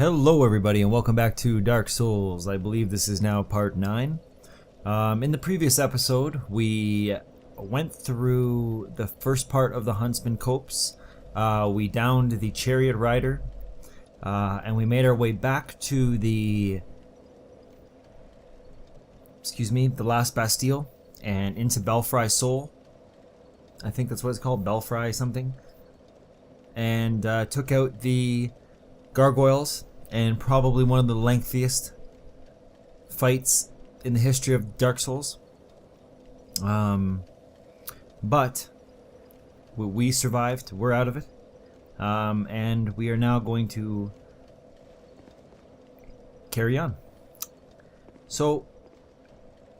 Hello everybody and welcome back to Dark Souls. I believe this is now part 9. In the previous episode we went through the first part of the Huntsman Copse. We downed the chariot rider and we made our way back to the last Bastille and into Belfry Soul. I think that's what it's called, Belfry something. And took out the gargoyles, and probably one of the lengthiest fights in the history of Dark Souls. But we survived. We're out of it, and we are now going to carry on. So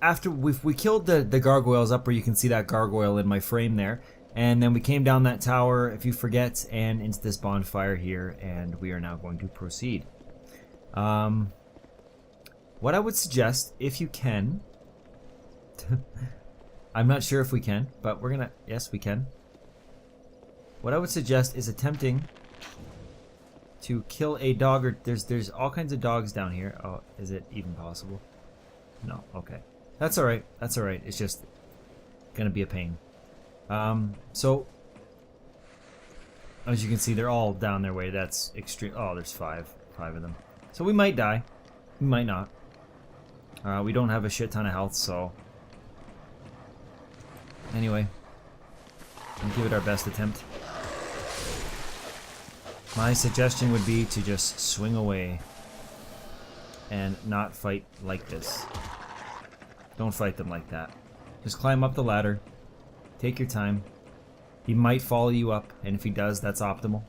after we killed the gargoyles up where you can see that gargoyle in my frame there. And then we came down that tower, if you forget, and into this bonfire here, and we are now going to proceed. What I would suggest, if you can, I'm not sure if we can, but we're gonna, yes we can. What I would suggest is attempting to kill a dog, or there's all kinds of dogs down here. Oh, is it even possible? No, okay. That's alright, it's just gonna be a pain. So as you can see, they're all down their way. That's extreme. Oh, there's five of them. So we might die, we might not. We don't have a shit ton of health, so anyway, we'll give it our best attempt. My suggestion would be to just swing away and not fight like this. Don't fight them like that. Just climb up the ladder. Take your time. He might follow you up, and if he does, that's optimal.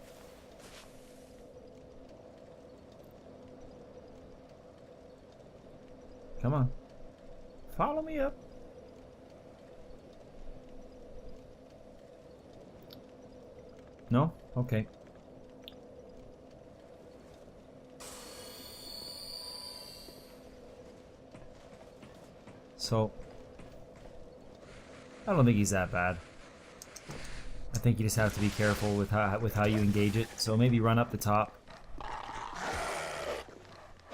Come on. Follow me up. No? Okay. So I don't think he's that bad. I think you just have to be careful with how you engage it. So maybe run up the top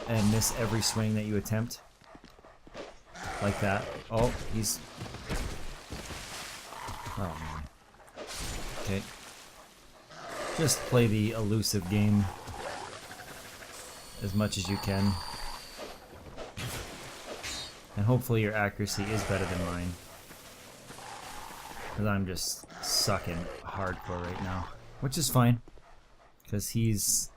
and miss every swing that you attempt. Like that. Oh, he's... Oh man. Okay. Just play the elusive game as much as you can. And hopefully your accuracy is better than mine. Because I'm just sucking hardcore right now. Which is fine. Because he's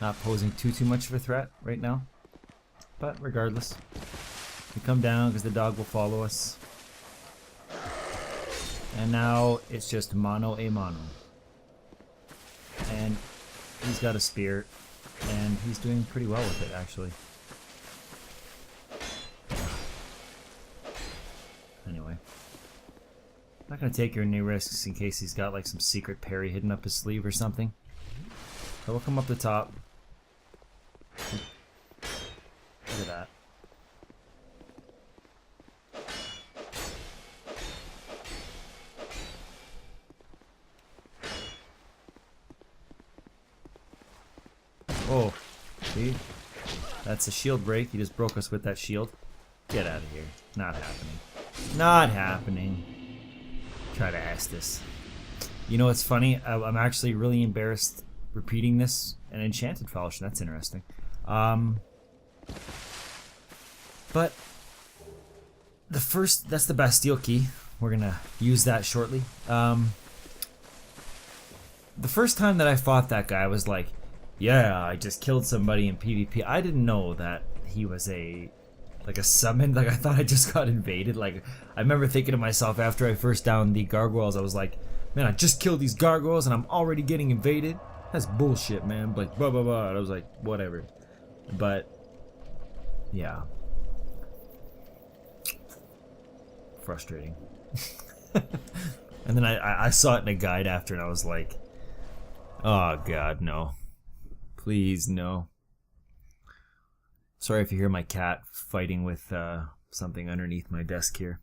not posing too much of a threat right now. But regardless. We come down because the dog will follow us. And now it's just mano a mano. And he's got a spear. And he's doing pretty well with it, actually. Anyway. I'm not going to take any risks in case he's got like some secret parry hidden up his sleeve or something. So we'll come up the top. Look at that. Oh, see? That's a shield break. He just broke us with that shield. Get out of here. Not happening. Not happening. Try to ask this. You know what's funny? I'm actually really embarrassed repeating this. An enchanted falchion. That's interesting. But that's the Bastille key. We're gonna use that shortly. The first time that I fought that guy, I was like, yeah, I just killed somebody in PvP. I didn't know that he was a summon. Like, I thought I just got invaded. Like, I remember thinking to myself after I first downed the gargoyles, I was like, man, I just killed these gargoyles and I'm already getting invaded? That's bullshit, man. Like, blah, blah, blah. And I was like, whatever. But, yeah. Frustrating. And then I saw it in a guide after and I was like, oh, God, no. Please, no. Sorry if you hear my cat fighting with something underneath my desk here.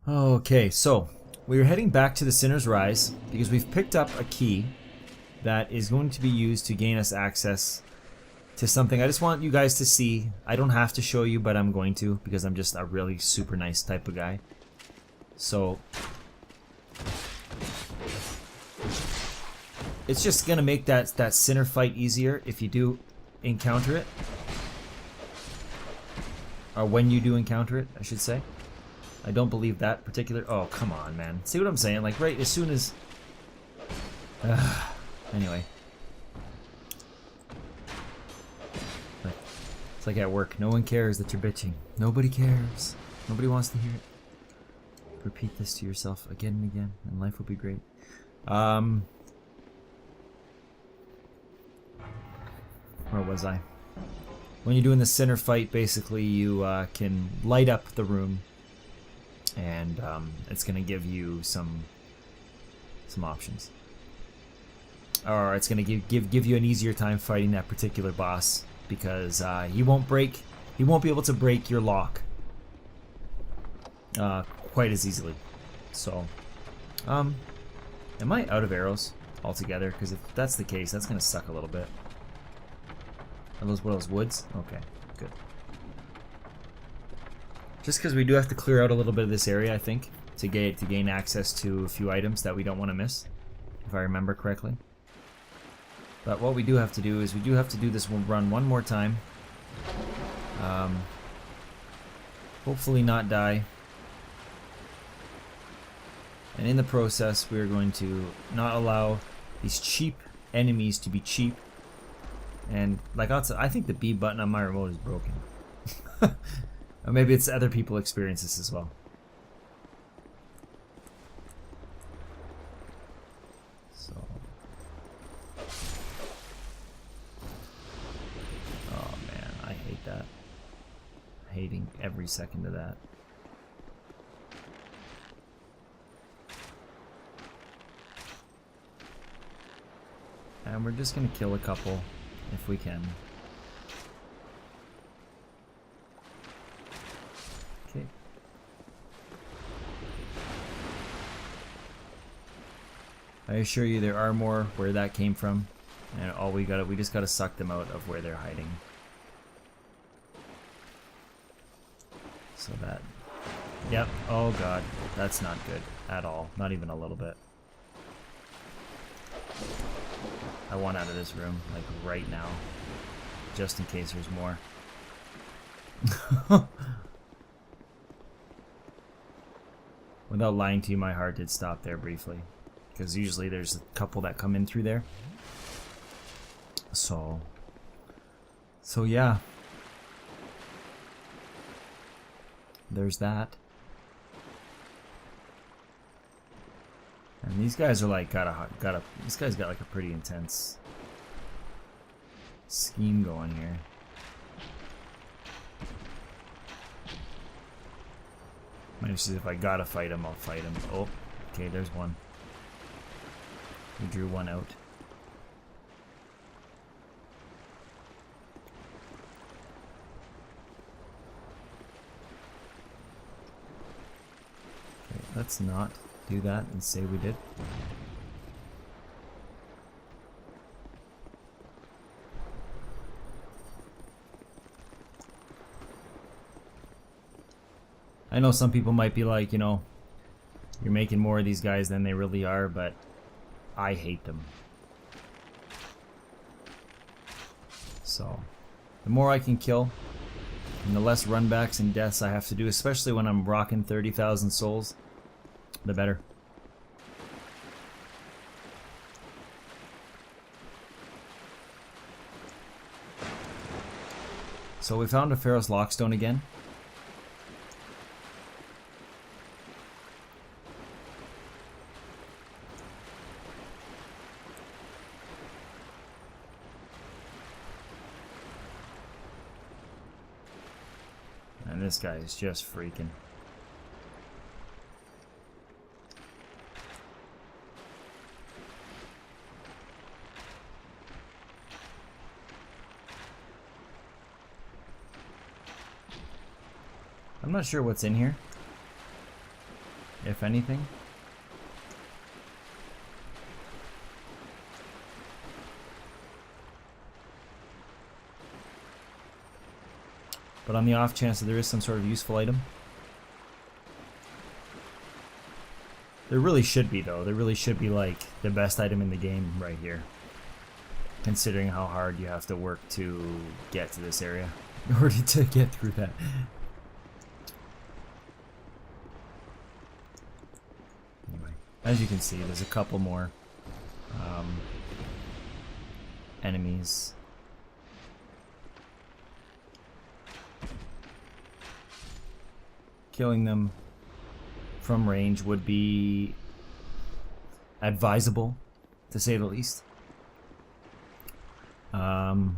Okay, so we're heading back to the Sinner's Rise because we've picked up a key that is going to be used to gain us access to something. I just want you guys to see. I don't have to show you, but I'm going to because I'm just a really super nice type of guy. So it's just gonna make that Sinner fight easier if you do encounter it, or when you do encounter it, I should say. I don't believe that particular. Oh, come on, man. See what I'm saying? Like, right as soon as. Anyway. It's like at work. No one cares that you're bitching. Nobody cares. Nobody wants to hear it. Repeat this to yourself again and again, and life will be great. Where was I? When you're doing the Sinner fight, basically you can light up the room. And it's going to give you some options, or it's going to give you an easier time fighting that particular boss because he won't be able to break your lock quite as easily. So, am I out of arrows altogether? Because if that's the case, that's going to suck a little bit. Are those what are those woods? Okay, good. Just because we do have to clear out a little bit of this area, I think, to gain access to a few items that we don't want to miss, if I remember correctly. But what we do have to do is we do have to do this run one more time. Hopefully not die. And in the process, we're going to not allow these cheap enemies to be cheap. And like I think the B button on my remote is broken. Or maybe it's other people experience this as well. So. Oh man, I hate that. Hating every second of that. And we're just gonna kill a couple if we can. I assure you there are more where that came from, and we just gotta suck them out of where they're hiding. So that, yep, oh god, that's not good at all, not even a little bit. I want out of this room, like right now, just in case there's more. Without lying to you, my heart did stop there briefly. Because usually there's a couple that come in through there. So yeah. There's that. And these guys are like this guy's got like a pretty intense scheme going here. Maybe if I gotta fight him, I'll fight him. Oh, okay, there's one. We drew one out. Okay, let's not do that and say we did. I know some people might be like, you know, you're making more of these guys than they really are, but I hate them. So, the more I can kill, and the less runbacks and deaths I have to do, especially when I'm rocking 30,000 souls, the better. So we found a Pharaoh's Lockstone again. And this guy is just freaking. I'm not sure what's in here. if anything. But on the off chance that there is some sort of useful item. There really should be, though. There really should be, like, the best item in the game right here. Considering how hard you have to work to get to this area in order to get through that. Anyway, as you can see, there's a couple more enemies. Killing them from range would be advisable, to say the least. Doesn't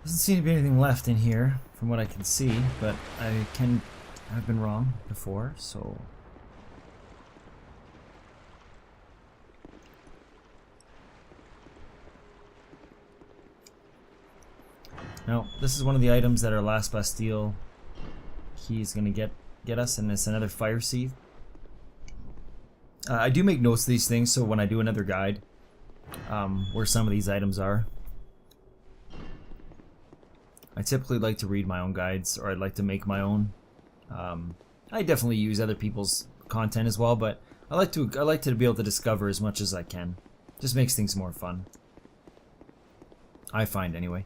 seem to be anything left in here from what I can see, but I've been wrong before, so now this is one of the items that our last Bastille key is going to get us, and it's another fire seed. I do make notes of these things, so when I do another guide where some of these items are, I typically like to read my own guides, or I'd like to make my own. I definitely use other people's content as well, but I like to be able to discover as much as I can. Just makes things more fun, I find, anyway.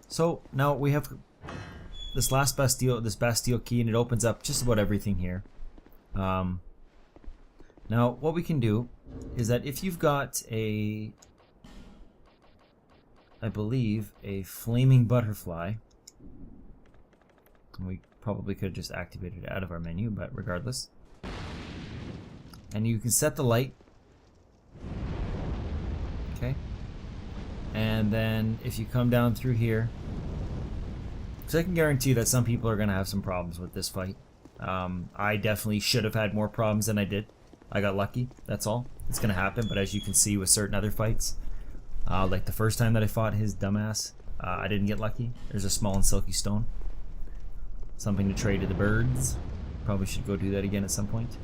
So now we have this last Bastille, this Bastille key, and it opens up just about everything here. Now what we can do is that if you've got a, I believe, a flaming butterfly, and we probably could have just activated it out of our menu, but regardless, and you can set the light, okay, and then if you come down through here, so I can guarantee that some people are going to have some problems with this fight. I definitely should have had more problems than I did. I got lucky, that's all. It's going to happen, but as you can see with certain other fights, like the first time that I fought his dumbass, I didn't get lucky. There's a small and silky stone. Something to trade to the birds. Probably should go do that again at some point.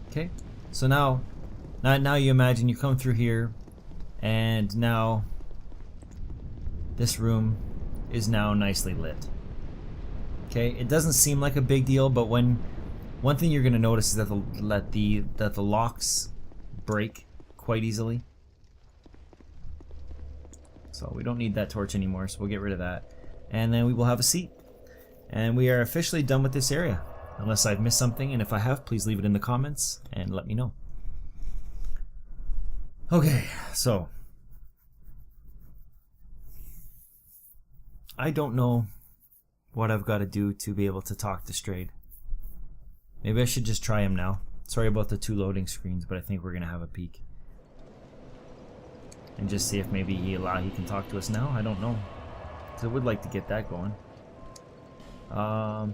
Okay, so now you imagine you come through here, and now this room is now nicely lit. Okay, it doesn't seem like a big deal, but one thing you're going to notice is that the locks break quite easily. So we don't need that torch anymore, so we'll get rid of that. And then we will have a seat. And we are officially done with this area. Unless I've missed something, and if I have, please leave it in the comments and let me know. Okay, so I don't know what I've got to do to be able to talk to Strayed. Maybe I should just try him now. Sorry about the 2 loading screens, but I think we're gonna have a peek and just see if maybe he can talk to us now. I don't know, because I would like to get that going.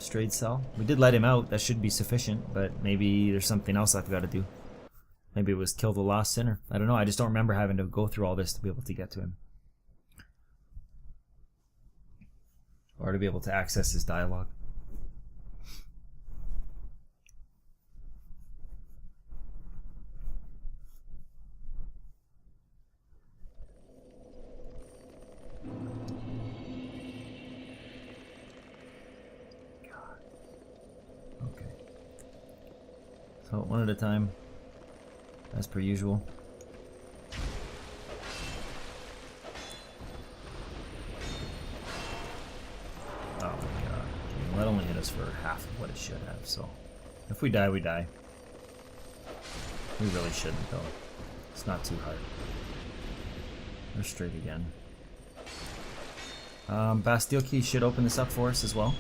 Strayed cell. We did let him out. That should be sufficient, but maybe there's something else I've got to do. Maybe it was kill the lost sinner. I don't know. I just don't remember having to go through all this to be able to get to him, or to be able to access his dialogue. Okay. So one at a time, as per usual. Oh my god. Okay, that only hit us for half of what it should have, so if we die, we die. We really shouldn't, though. It's not too hard. We're straight again. Bastille key should open this up for us as well.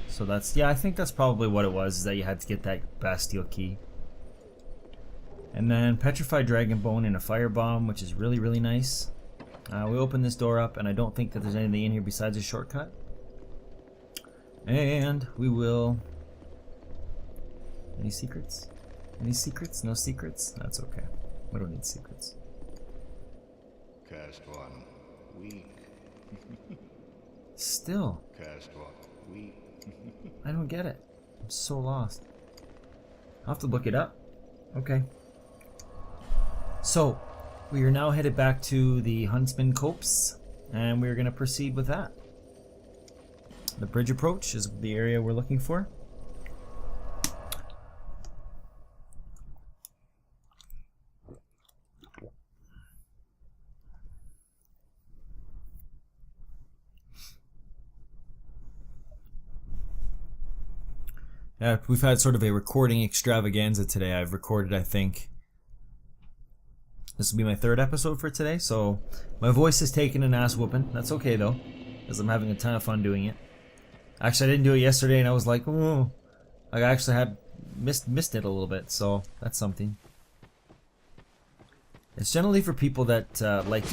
So that's, yeah, I think that's probably what it was, is that you had to get that Bastille key. And then Petrified Dragon Bone and a Firebomb, which is really, really nice. We open this door up, and I don't think that there's anything in here besides a shortcut. And we will... Any secrets? Any secrets? No secrets? That's okay. We don't need secrets. Cast one. Weak. Still. Cast one. Weak. I don't get it. I'm so lost. I'll have to look it up. Okay. So, we are now headed back to the Huntsman Copse, and we're going to proceed with that. The bridge approach is the area we're looking for. We've had sort of a recording extravaganza today. I've recorded, I think, this will be my 3rd episode for today, so my voice is taking an ass whooping. That's okay though, because I'm having a ton of fun doing it. Actually, I didn't do it yesterday, and I was like, oh, I actually had missed it a little bit, so that's something. It's generally for people that like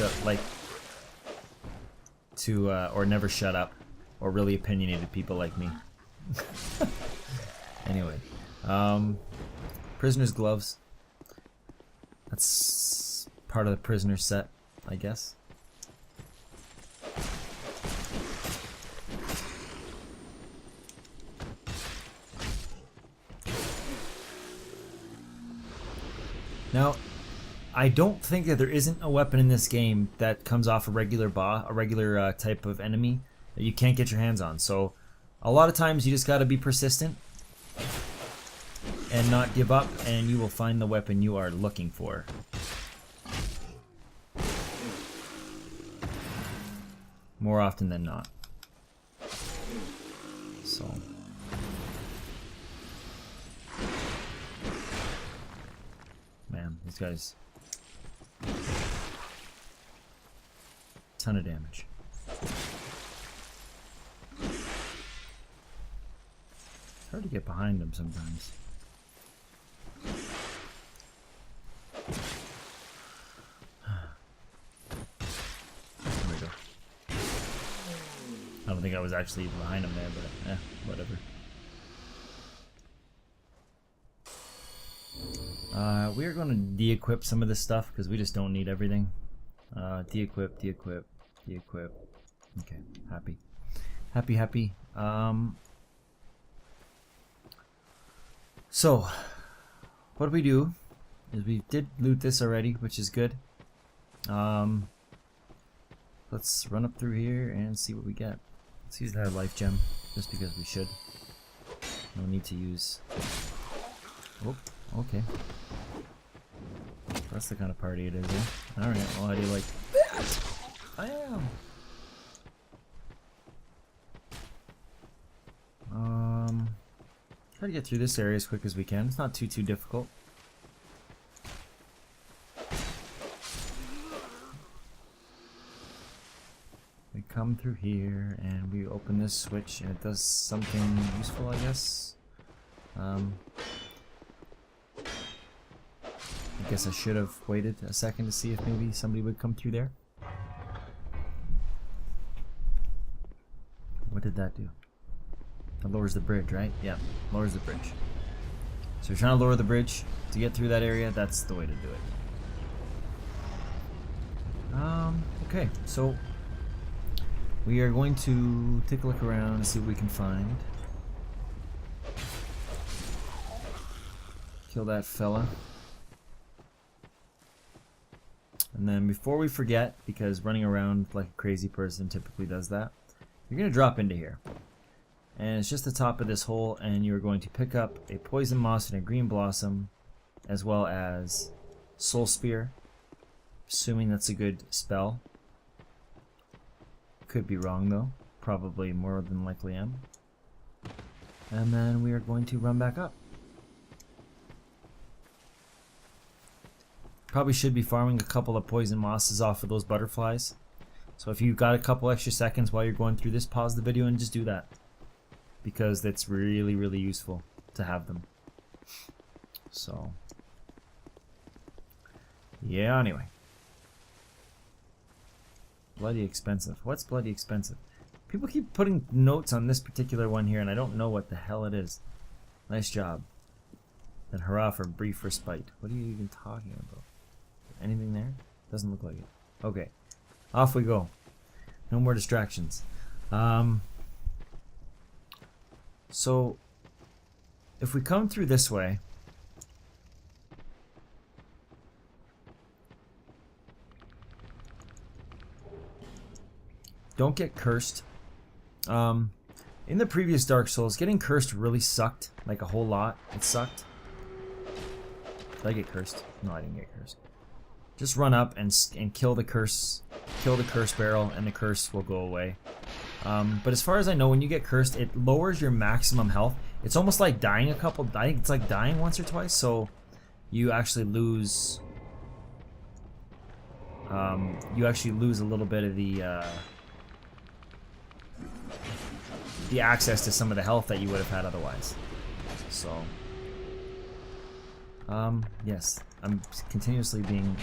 to or never shut up, or really opinionated people like me. Anyway, prisoner's gloves. That's part of the prisoner set, I guess. Now, I don't think that there isn't a weapon in this game that comes off a regular type of enemy that you can't get your hands on. So, a lot of times you just got to be persistent and not give up, and you will find the weapon you are looking for. More often than not. So. Man, these guys. Ton of damage. It's hard to get behind them sometimes. There we go. I don't think I was actually behind him there, but whatever. We are going to de-equip some of this stuff because we just don't need everything. De-equip, de-equip, de-equip. Okay, happy. Happy. So, what we do is we did loot this already, which is good. Let's run up through here and see what we get. Let's use that life gem, just because we should. No need to use... Oh, okay. That's the kind of party it is, eh? Alright, well, how do you like that? I am! Try to get through this area as quick as we can. It's not too difficult. We come through here and we open this switch and it does something useful, I guess. I guess I should have waited a second to see if maybe somebody would come through there. What did that do? It lowers the bridge, right? Yeah, lowers the bridge. So you're trying to lower the bridge to get through that area, that's the way to do it. Okay, so we are going to take a look around and see what we can find. Kill that fella. And then before we forget, because running around like a crazy person typically does that, you're going to drop into here. And it's just the top of this hole, and you're going to pick up a poison moss and a green blossom, as well as soul spear, assuming that's a good spell. Could be wrong though, probably more than likely am. And then we are going to run back up. Probably should be farming a couple of poison mosses off of those butterflies. So if you've got a couple extra seconds while you're going through this, pause the video and just do that. Because that's really, really useful to have them. So, yeah, anyway. Bloody expensive. What's bloody expensive? People keep putting notes on this particular one here, and I don't know what the hell it is. Nice job. And hurrah for brief respite. What are you even talking about? Anything there? Doesn't look like it. Okay. Off we go. No more distractions. So, if we come through this way, don't get cursed. In the previous Dark Souls, getting cursed really sucked, like a whole lot. It sucked. Did I get cursed? No, I didn't get cursed. Just run up and kill the curse barrel, and the curse will go away. But as far as I know, when you get cursed, it lowers your maximum health. It's almost like dying I think it's like dying once or twice, so you actually lose a little bit of the access to some of the health that you would have had otherwise. So yes, I'm continuously being,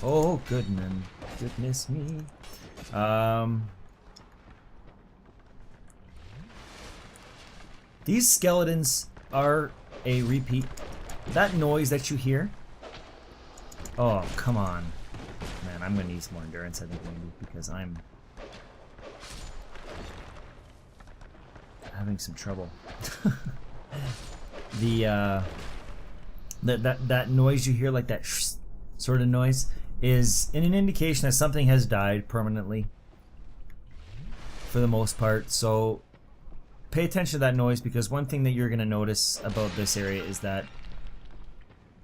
oh goodness me. These skeletons are a repeat. That noise that you hear, oh come on, man, I'm gonna need some more endurance, I think, maybe, because I'm having some trouble. That noise you hear, like that sort of noise, is an indication that something has died permanently, for the most part. So pay attention to that noise, because one thing that you're going to notice about this area is that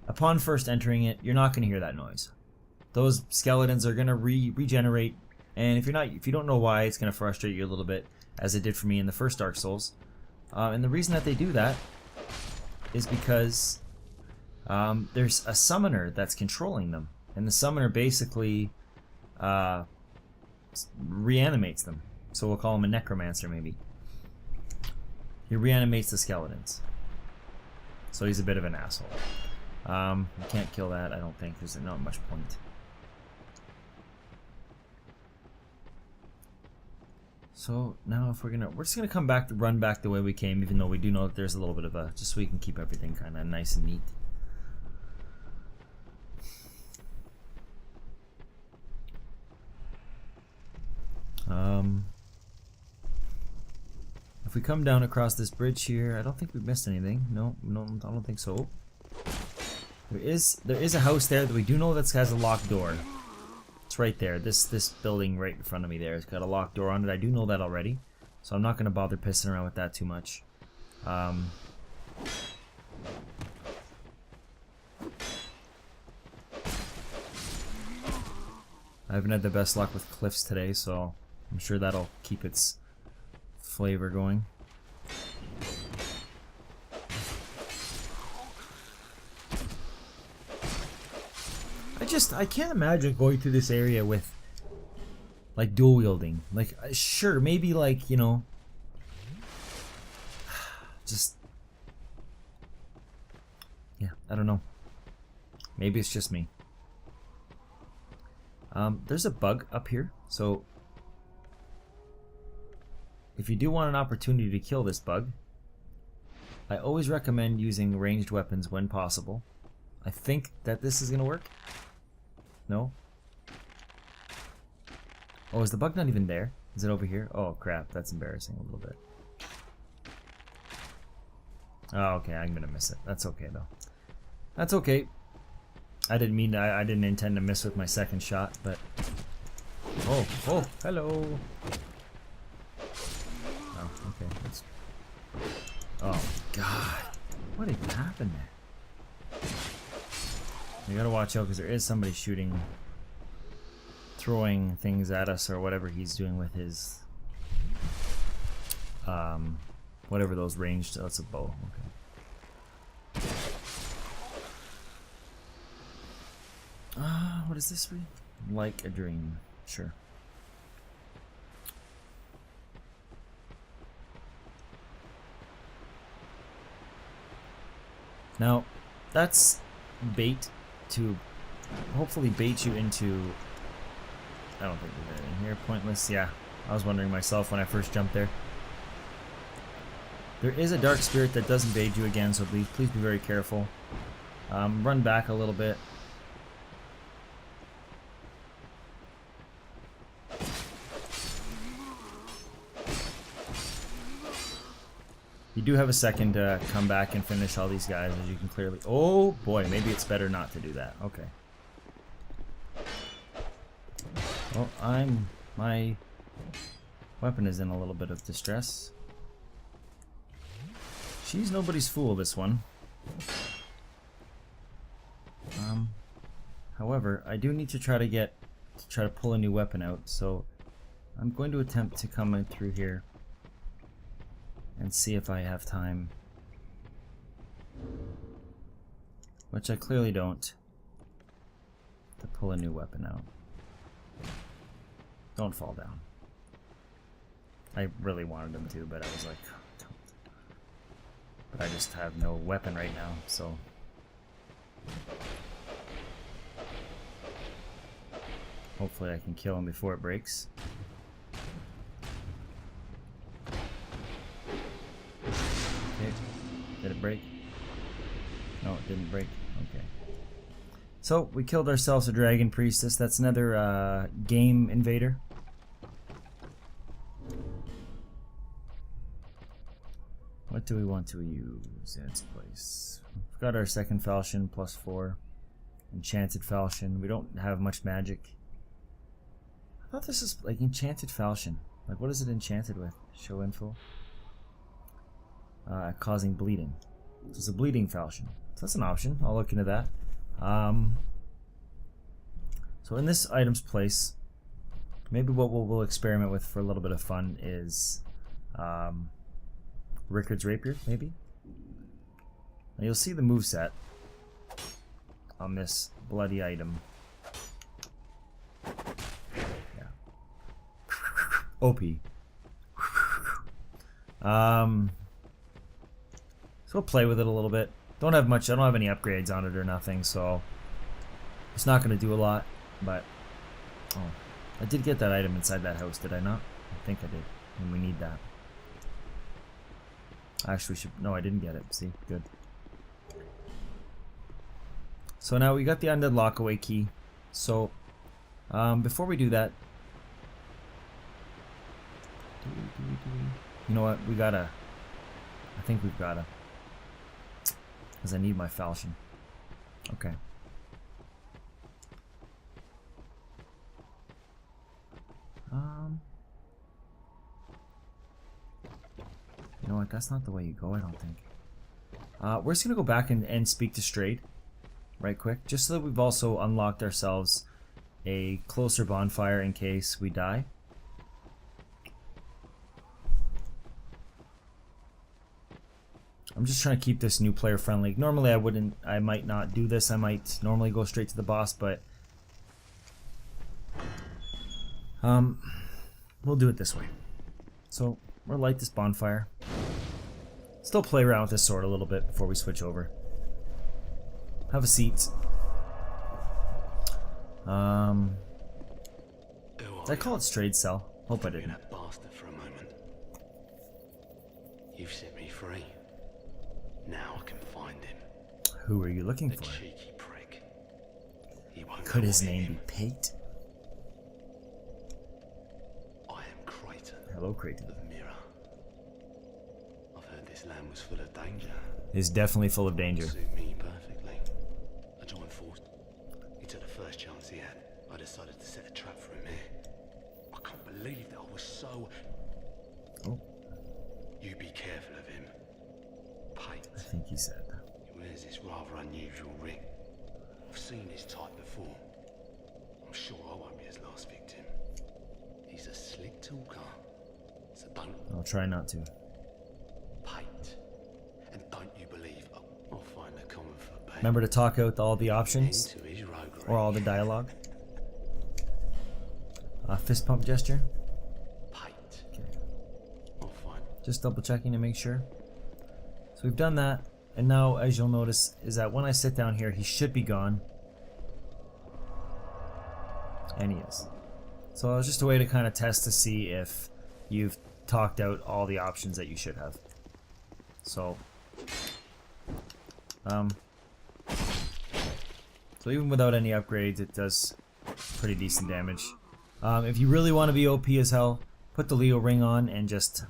upon first entering it, you're not going to hear that noise. Those skeletons are going to regenerate, and if you don't know why, it's going to frustrate you a little bit, as it did for me in the first Dark Souls. And the reason that they do that is because there's a summoner that's controlling them, and the summoner basically reanimates them. So we'll call him a necromancer, maybe. He reanimates the skeletons. So he's a bit of an asshole. You can't kill that, I don't think. There's not much point. So now if we're just gonna come back, run back the way we came, even though we do know that there's a little bit of a, just so we can keep everything kind of nice and neat. If we come down across this bridge here, I don't think we missed anything. No, I don't think so. There is a house there that we do know that has a locked door. It's right there. This building right in front of me there has got a locked door on it. I do know that already, so I'm not going to bother pissing around with that too much. I haven't had the best luck with cliffs today, so I'm sure that'll keep its flavor going. I can't imagine going through this area with like dual wielding. Like, sure, maybe, like, you know, just, yeah, I don't know. Maybe it's just me. There's a bug up here, so if you do want an opportunity to kill this bug, I always recommend using ranged weapons when possible. I think that this is gonna work. No? Oh, is the bug not even there? Is it over here? Oh crap, that's embarrassing a little bit. Oh, okay, I'm gonna miss it. That's okay though. That's okay. I didn't intend to miss with my second shot, but oh, hello. Oh, okay. Oh god. What even happened there? You gotta watch out, because there is somebody throwing things at us, or whatever he's doing with his, whatever those ranged, oh, it's a bow, okay. What is this read? Like a dream, sure. Now, that's bait to hopefully bait you into, I don't think there's anything here, pointless, yeah. I was wondering myself when I first jumped there. There is a dark spirit that does invade you again, so please be very careful. Run back a little bit. You do have a second to come back and finish all these guys, as you can clearly... Oh boy, maybe it's better not to do that. Okay. Well, my weapon is in a little bit of distress. She's nobody's fool, this one. However, I do need to try to pull a new weapon out, so I'm going to attempt to come in through here and see if I have time, which I clearly don't, to pull a new weapon out. Don't fall down. I really wanted him to, but I was like, don't. But I just have no weapon right now, so. Hopefully I can kill him before it breaks. Okay, did it break? No, it didn't break. Okay. So, we killed ourselves a dragon priestess. That's another game invader. What do we want to use in its place? We've got our second falchion, +4. Enchanted falchion. We don't have much magic. I thought this is like enchanted falchion. Like, what is it enchanted with? Show info. Causing bleeding. So it's a bleeding falchion. So that's an option. I'll look into that. So in this item's place, maybe what we'll experiment with for a little bit of fun is Rickard's Rapier, maybe. Now you'll see the moveset on this bloody item. OP. So we'll play with it a little bit. Don't have much. I don't have any upgrades on it or nothing, so it's not going to do a lot. But oh, I did get that item inside that house, did I not? I think I did, and we need that. Actually, we should. No, I didn't get it. See, good. So now we got the undead lockaway key. So before we do that. You know what? We gotta. I think we've gotta. Because I need my falchion. Okay. You know what? That's not the way you go, I don't think. We're just gonna go back and speak to Strayed right quick. Just so that we've also unlocked ourselves a closer bonfire in case we die. I'm just trying to keep this new player friendly. Normally I might not do this. I might normally go straight to the boss, but we'll do it this way. So we'll light this bonfire. Still play around with this sword a little bit before we switch over. Have a seat. Did I call it Strayed Cell? Hope I didn't. For a moment. You've set me free. Now I can find him. Who are you looking for? Cheeky prick. He won't. Could his name be Pate? I am Creighton. Hello, Creighton. Of Mirror. I've heard this land was full of danger. It's definitely full of danger. Suit me perfectly. I joined force. He took the first chance he had. I decided to set a trap for him here. I can't believe that I was so. Oh. You be careful of him. Pate. I think he said. He wears this rather unusual ring. I've seen his type before. I'm sure I won't be his last victim. He's a slick talker. So don't. I'll try not to. Pate. And don't you believe I'll find a common foot back. Remember to talk out all the options Into his roguery. or all the dialogue. Fist pump gesture. Pate. Okay. I'll find. Just double checking to make sure. So we've done that, and now, as you'll notice, is that when I sit down here, he should be gone. And he is. So it was just a way to kind of test to see if you've talked out all the options that you should have. So, so even without any upgrades, it does pretty decent damage. If you really want to be OP as hell, put the Leo ring on and just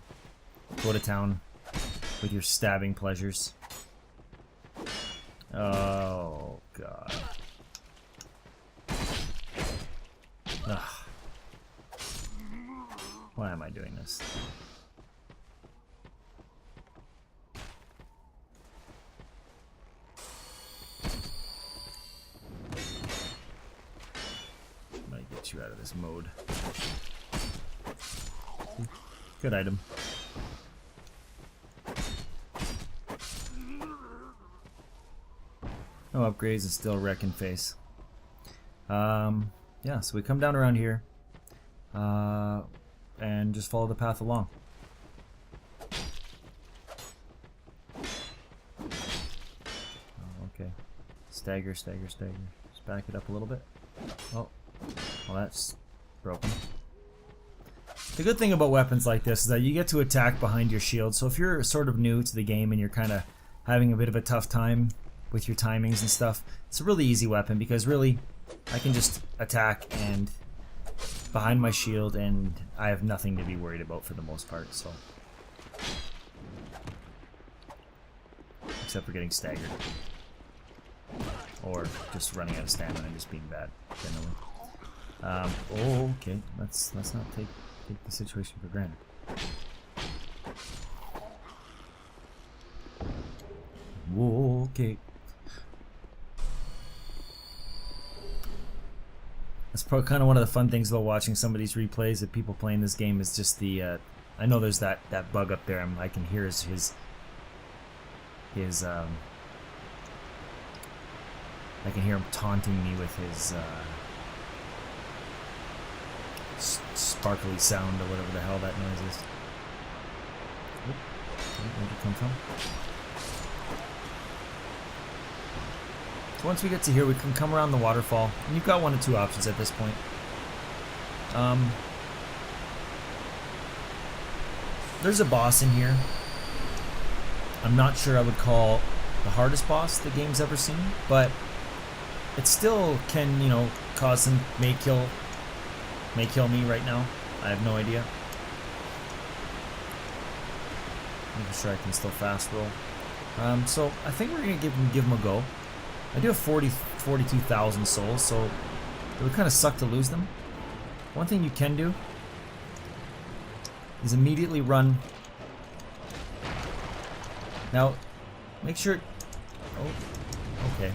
go to town. with your stabbing pleasures. Oh god. Ugh. Why am I doing this? I'm gonna get you out of this mode. Good item. No upgrades and still wrecking face. Yeah, so we come down around here and just follow the path along. Oh, okay. Stagger, stagger, stagger. Just back it up a little bit. Oh, well that's broken. The good thing about weapons like this is that you get to attack behind your shield, so if you're sort of new to the game and you're kind of having a bit of a tough time with your timings and stuff, it's a really easy weapon because really I can just attack and behind my shield and I have nothing to be worried about for the most part, so. Except for getting staggered. Or just running out of stamina and just being bad, generally. Oh, okay, let's not take the situation for granted. Whoa, okay. That's probably kind of one of the fun things about watching some of these replays of people playing this game is just the, I know there's that bug up there, I can hear his I can hear him taunting me with his, sparkly sound or whatever the hell that noise is. Oop, where'd it come from? So once we get to here, we can come around the waterfall, and you've got one of two options at this point. There's a boss in here. I'm not sure I would call the hardest boss the game's ever seen, but it still can, you know, cause some may kill me right now. I have no idea. I'm sure I can still fast roll. So I think we're gonna give him a go. I do have 42,000 souls, so it would kind of suck to lose them. One thing you can do is immediately run. Now, make sure. Oh, okay.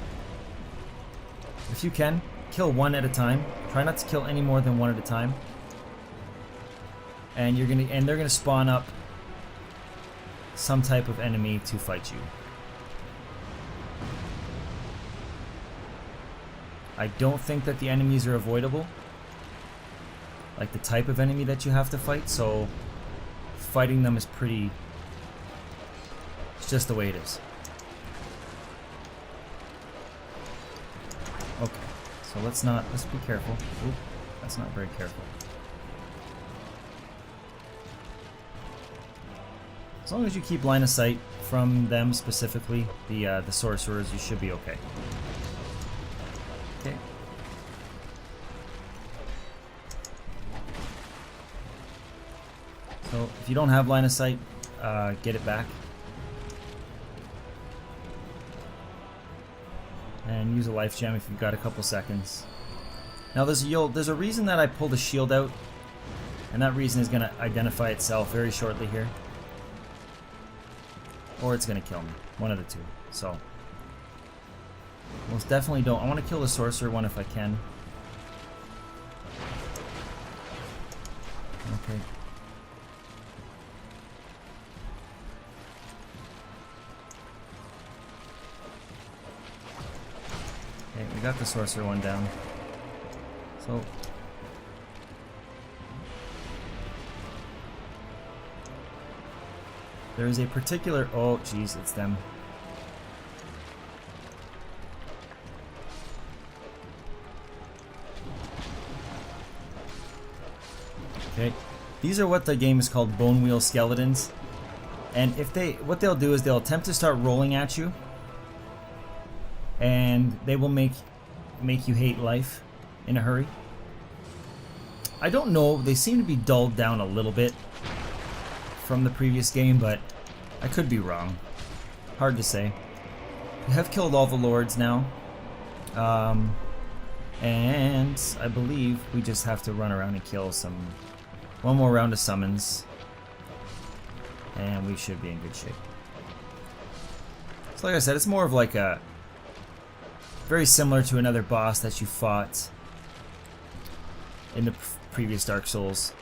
If you can, kill one at a time. Try not to kill any more than one at a time. And they're gonna spawn up some type of enemy to fight you. I don't think that the enemies are avoidable, like the type of enemy that you have to fight, so fighting them is pretty, it's just the way it is. Okay, so let's be careful. Oop, that's not very careful. As long as you keep line of sight from them specifically, the sorcerers, you should be okay. Okay. So if you don't have line of sight, get it back. And use a life gem if you've got a couple seconds. Now there's a reason that I pulled a shield out, and that reason is going to identify itself very shortly here. Or it's going to kill me. One of the two. So most definitely don't. I want to kill the sorcerer one if I can. Okay. Okay, we got the sorcerer one down. So there is a particular, oh jeez, it's them. Okay, these are what the game is called bone wheel skeletons, and what they'll do is they'll attempt to start rolling at you, and they will make you hate life in a hurry. I don't know, they seem to be dulled down a little bit from the previous game, but I could be wrong. Hard to say. We have killed all the lords now. And I believe we just have to run around and kill one more round of summons. And we should be in good shape. So like I said, it's more of like a... very similar to another boss that you fought in the previous Dark Souls.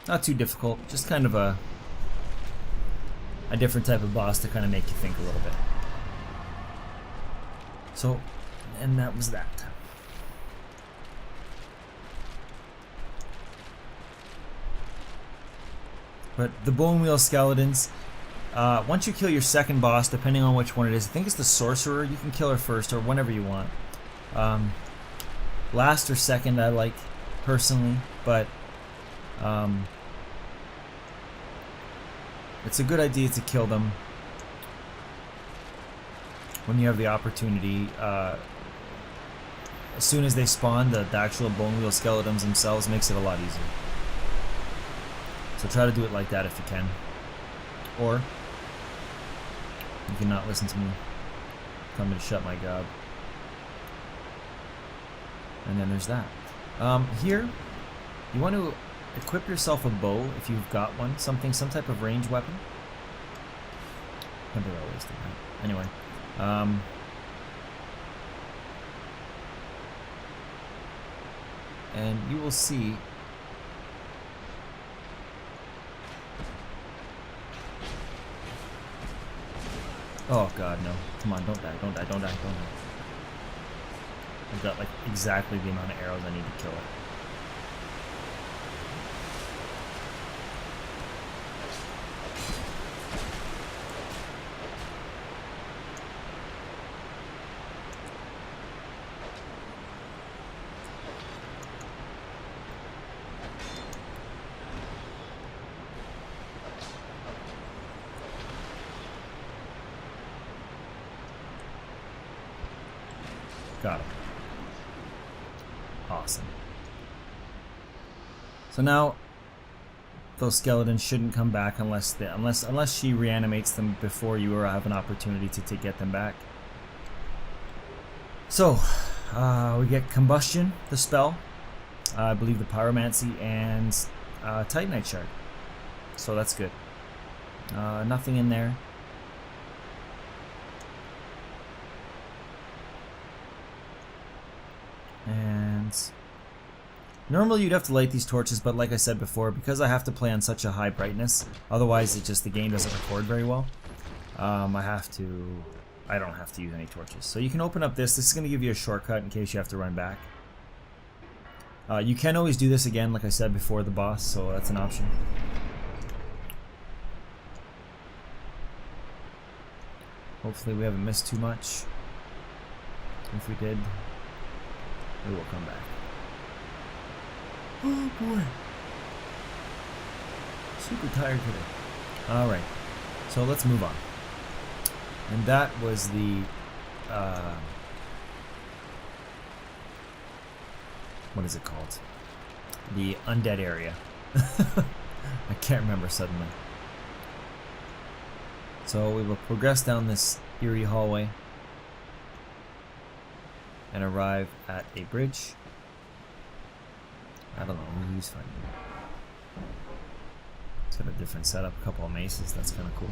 Not too difficult, just kind of a different type of boss to kind of make you think a little bit. So, and that was that. But the Bone Wheel Skeletons, once you kill your second boss, depending on which one it is, I think it's the Sorcerer, you can kill her first or whenever you want. Last or second I like, personally, but it's a good idea to kill them when you have the opportunity. As soon as they spawn, the actual Bone Wheel Skeletons themselves makes it a lot easier. So try to do it like that if you can. Or you can not listen to me. Tell me to shut my gob. And then there's that. Here, you want to equip yourself a bow if you've got one. Some type of ranged weapon. I never always do that. Anyway. And you will see... Oh god, no. Come on, don't die, don't die, don't die, don't die. I've got like exactly the amount of arrows I need to kill it. Got it. Awesome. So now those skeletons shouldn't come back unless she reanimates them before you have an opportunity to get them back. So we get Combustion, the spell, I believe the Pyromancy, and Titanite Shard. So that's good. Nothing in there. And normally you'd have to light these torches, but like I said before, because I have to play on such a high brightness, otherwise the game doesn't record very well. I don't have to use any torches. So you can open up this. This is going to give you a shortcut in case you have to run back. You can always do this again, like I said before, the boss, so that's an option. Hopefully we haven't missed too much. If we did, we will come back. Oh boy. Super tired today. Alright, so let's move on. And that was the what is it called? The undead area. I can't remember suddenly. So we will progress down this eerie hallway and arrive at a bridge. I don't know who's fighting. It's got a different setup, a couple of maces, that's kind of cool.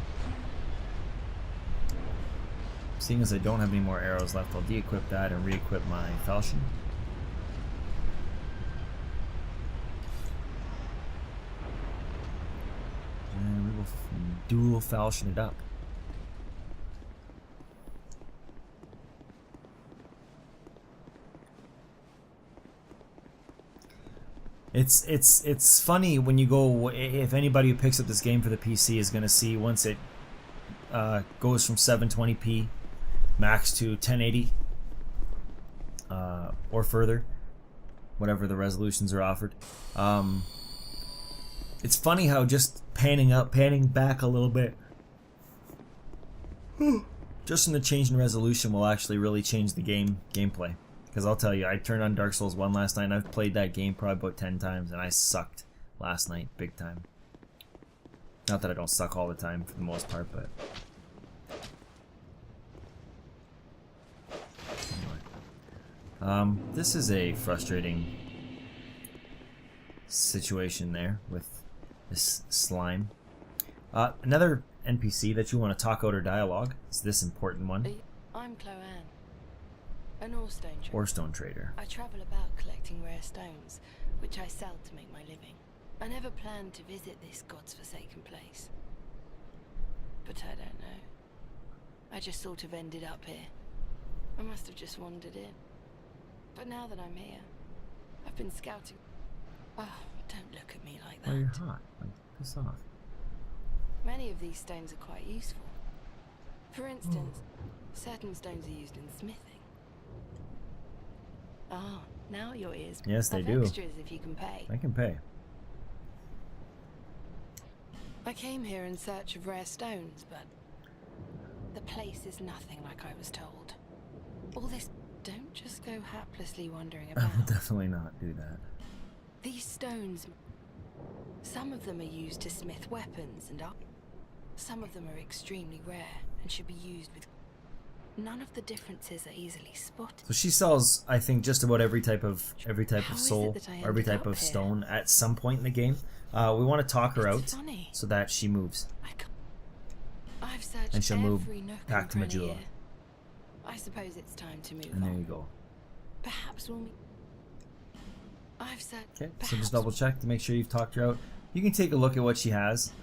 Seeing as I don't have any more arrows left, I'll de-equip that and re-equip my falchion. And we will dual falchion it up. It's funny when you go, if anybody who picks up this game for the PC is going to see once it goes from 720p max to 1080 or further, whatever the resolutions are offered. It's funny how just panning back a little bit, just in the change in resolution will actually really change the gameplay. Because I'll tell you, I turned on Dark Souls 1 last night and I've played that game probably about 10 times and I sucked last night, big time. Not that I don't suck all the time for the most part, but anyway. This is a frustrating situation there with this slime. Another NPC that you want to talk out or dialogue is this important one. I'm Chloanne, an ore-stone trader. Ore-stone trader. I travel about collecting rare stones, which I sell to make my living. I never planned to visit this god's forsaken place. But I don't know. I just sort of ended up here. I must have just wandered in. But now that I'm here, I've been scouting. Oh, don't look at me like that. Oh, you're hot. Like, piss off. Many of these stones are quite useful. For instance, certain stones are used in smithing. Ah, now your ears Yes, they have do. extras if you can pay. I can pay. I came here in search of rare stones, but the place is nothing like I was told. All this, don't just go haplessly wandering I will about. definitely not do that. These stones, some of them are used to smith weapons and some of them are extremely rare and should be used with. None of the differences are easily spotted. So she sells, I think, just about every type of How is soul, it that I or every ended type up of here? stone at some point in the game. We want to talk her It's out funny. so that she moves. I've searched And she'll move every nook back and to cranny Majula. here. I suppose it's time to move And there on. you go. Perhaps we'll meet. I've searched. Okay, so perhaps just double check to make sure you've talked her out. You can take a look at what she has.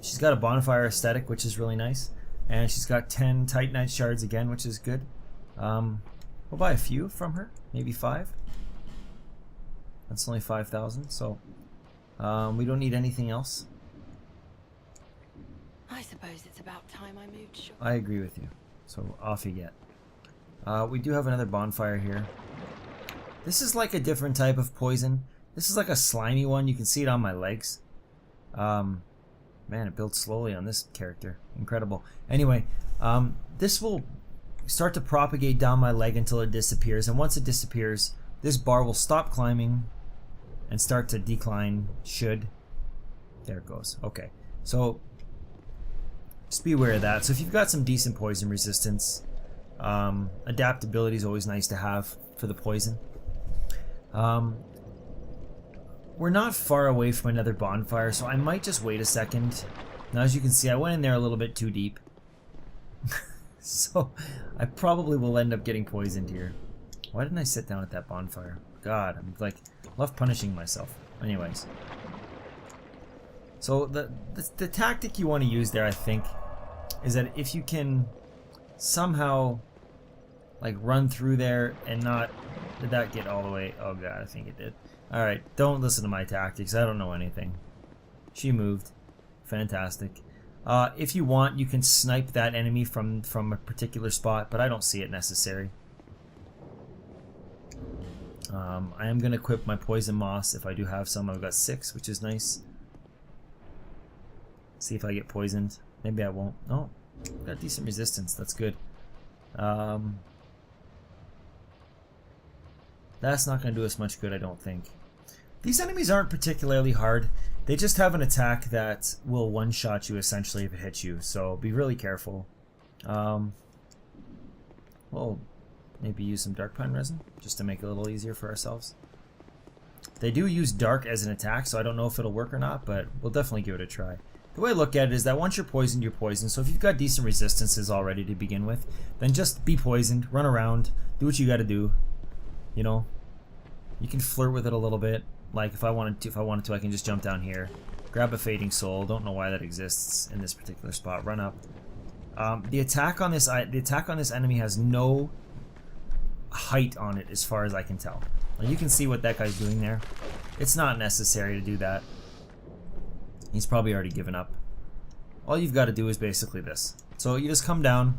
She's got a bonfire aesthetic, which is really nice. And she's got 10 Titanite shards again, which is good. We'll buy a few from her, maybe 5. That's only 5,000, so we don't need anything else. I suppose it's about time I moved short. I agree with you. So off you get. We do have another bonfire here. This is like a different type of poison. This is like a slimy one. You can see it on my legs. Man, it builds slowly on this character. Incredible. Anyway, this will start to propagate down my leg until it disappears. And once it disappears, this bar will stop climbing and start to decline. There it goes. Okay. So just be aware of that. So if you've got some decent poison resistance, adaptability is always nice to have for the poison. We're not far away from another bonfire, so I might just wait a second. Now, as you can see, I went in there a little bit too deep. So I probably will end up getting poisoned here. Why didn't I sit down at that bonfire? God, I'm like, love punishing myself. Anyways. So the tactic you want to use there, I think, is that if you can somehow like run through there and not... Did that get all the way? Oh god, I think it did. Alright, don't listen to my tactics. I don't know anything. She moved. Fantastic. If you want, you can snipe that enemy from a particular spot, but I don't see it necessary. I am going to equip my poison moss if I do have some. I've got 6, which is nice. See if I get poisoned. Maybe I won't. Oh, got decent resistance. That's good. That's not going to do us much good, I don't think. These enemies aren't particularly hard. They just have an attack that will one-shot you, essentially, if it hits you. So be really careful. We'll maybe use some dark pine resin, just to make it a little easier for ourselves. They do use dark as an attack, so I don't know if it'll work or not, but we'll definitely give it a try. The way I look at it is that once you're poisoned, you're poisoned. So if you've got decent resistances already to begin with, then just be poisoned, run around, do what you gotta do. You know, you can flirt with it a little bit. Like if I wanted to, I can just jump down here, grab a fading soul. Don't know why that exists in this particular spot. Run up. The attack on this enemy has no height on it, as far as I can tell. Now, you can see what that guy's doing there. It's not necessary to do that. He's probably already given up. All you've got to do is basically this. So you just come down,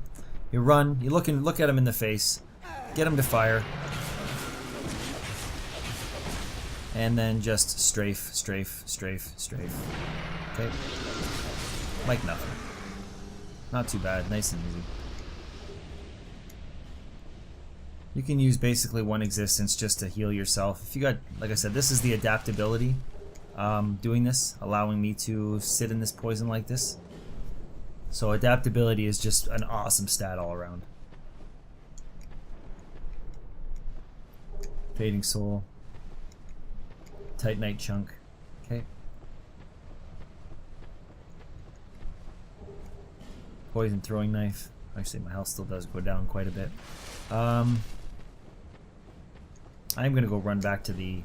you run, you look at him in the face, get him to fire. And then just strafe, strafe, strafe, strafe. Okay? Like nothing. Not too bad, nice and easy. You can use basically one existence just to heal yourself. If you got, like I said, this is the adaptability. doing this, allowing me to sit in this poison like this. So adaptability is just an awesome stat all around. Fading Soul. Titanite Chunk. Okay. Poison Throwing Knife. Actually, my health still does go down quite a bit. I'm gonna go run back to the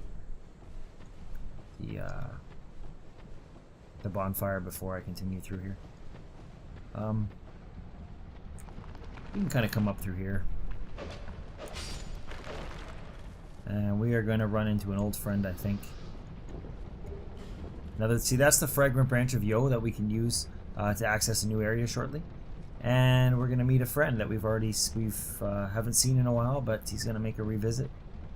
bonfire before I continue through here. You can kind of come up through here. And we are going to run into an old friend, I think. See, that's the fragment branch of Yo that we can use to access a new area shortly. And we're going to meet a friend that we've haven't seen in a while, but he's going to make a revisit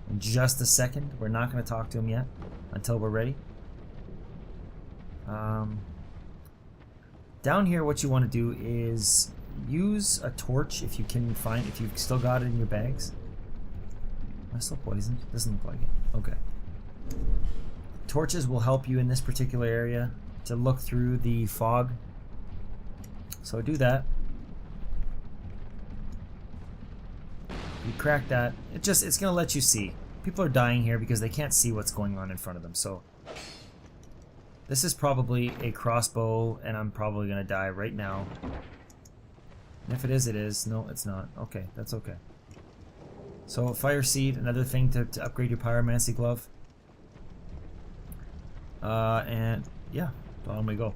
in just a second. We're not going to talk to him yet until we're ready. Down here, what you want to do is use a torch if you've still got it in your bags. Am I still poisoned? Doesn't look like it. Okay. Torches will help you in this particular area to look through the fog. So do that. You crack that. It's gonna let you see. People are dying here because they can't see what's going on in front of them. So this is probably a crossbow, and I'm probably gonna die right now. And if it is, it is. No, it's not. Okay, that's okay. So Fire Seed, another thing to upgrade your Pyromancy Glove. And yeah, on we go.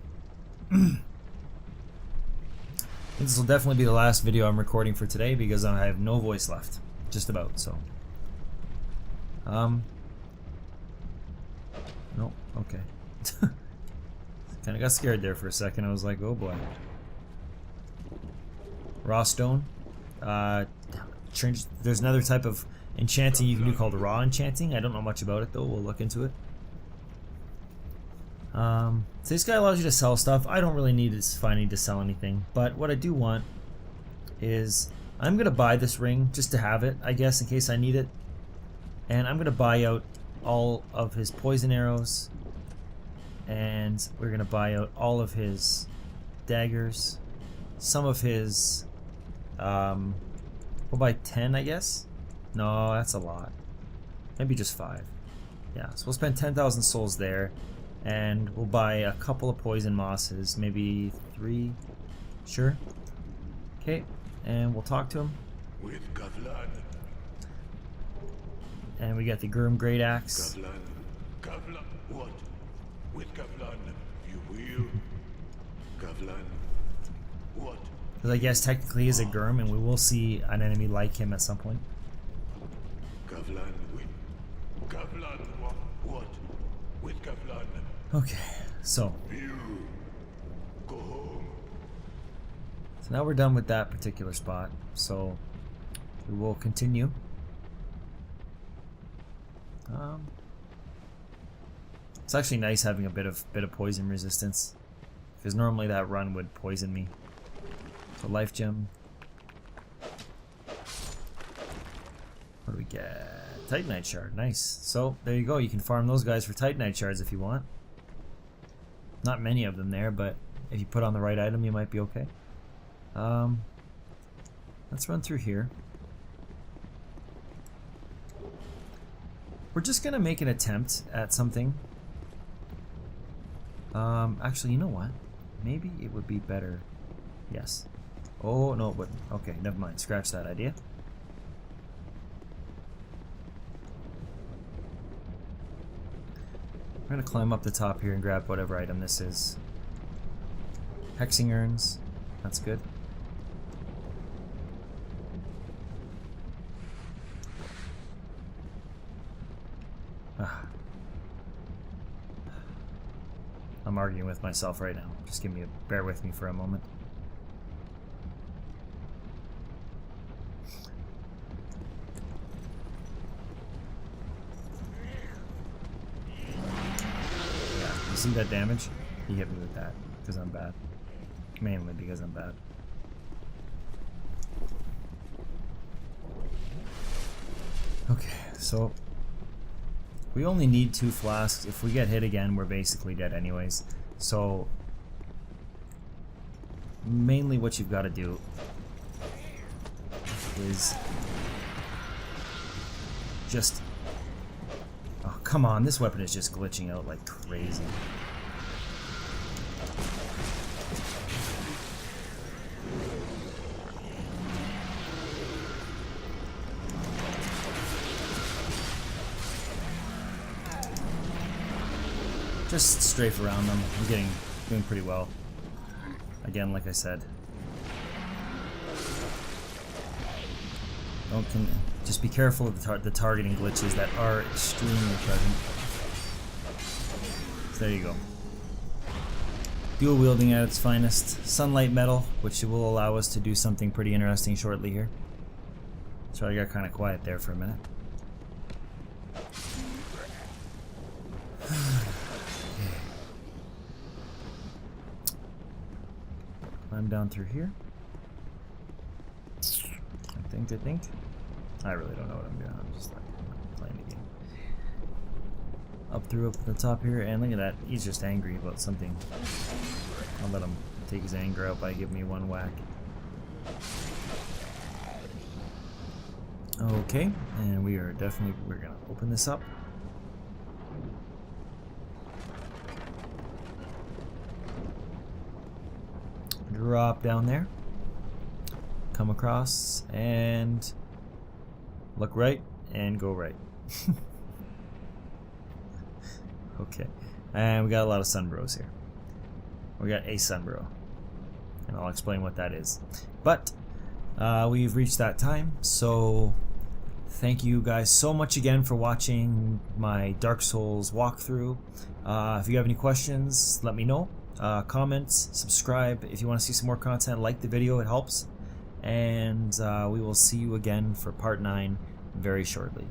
This will definitely be the last video I'm recording for today because I have no voice left. Just about, so. Nope, okay. Kinda got scared there for a second. I was like, oh boy. Raw Stone. There's another type of enchanting you can do called raw enchanting. I don't know much about it though. We'll look into it. So this guy allows you to sell stuff. I don't really need to sell anything, but what I do want is I'm gonna buy this ring just to have it, I guess, in case I need it. And I'm gonna buy out all of his poison arrows, and we're gonna buy out all of his daggers, some of his we'll buy 10, I guess. No, that's a lot. Maybe just 5. Yeah, so we'll spend 10,000 souls there, and we'll buy a couple of poison mosses, maybe 3. Sure. Okay, and we'll talk to him. With Gavlan. And we got the Gurm Great Axe. Gavlan, what? With Gavlan, you will. Gavlan, what? Because I guess technically he's a Gurm, and we will see an enemy like him at some point. Gavlan, with Gavlan, what? With Gavlan. Okay, so You go home. now we're done with that particular spot. So we will continue. It's actually nice having a bit of poison resistance, because normally that run would poison me. So life gem. What do we get? Titanite shard, nice. So there you go. You can farm those guys for Titanite shards if you want. Not many of them there, but if you put on the right item, you might be okay. Let's run through here. We're just gonna make an attempt at something. Actually, you know what? Maybe it would be better. Yes. Oh, no, it wouldn't. Okay, never mind. Scratch that idea. We're gonna climb up the top here and grab whatever item this is. Hexing urns. That's good. I'm arguing with myself right now. Just bear with me for a moment. Yeah, you see that damage? He hit me with that because I'm bad. Mainly because I'm bad. Okay, so We only need 2 flasks. If we get hit again, we're basically dead anyways. So mainly what you've got to do is just... Oh, come on. This weapon is just glitching out like crazy. Just strafe around them. I'm doing pretty well. Again, like I said. Just be careful of the targeting glitches that are extremely present. So there you go. Dual wielding at its finest. Sunlight metal, which will allow us to do something pretty interesting shortly here. Sorry, I got kind of quiet there for a minute. Climb down through here. I think. I really don't know what I'm doing. I'm just like playing the game. Up the top here, and look at that. He's just angry about something. I'll let him take his anger out by giving me 1 whack. Okay, and we're gonna open this up. Drop down there. Come across and look right and go right. Okay, and we got a lot of sunbros here. We got a sunbro, and I'll explain what that is. But we've reached that time, so thank you guys so much again for watching my Dark Souls walkthrough. If you have any questions, let me know. Comments, subscribe if you want to see some more content. Like the video, it helps. And we will see you again for part 9 very shortly.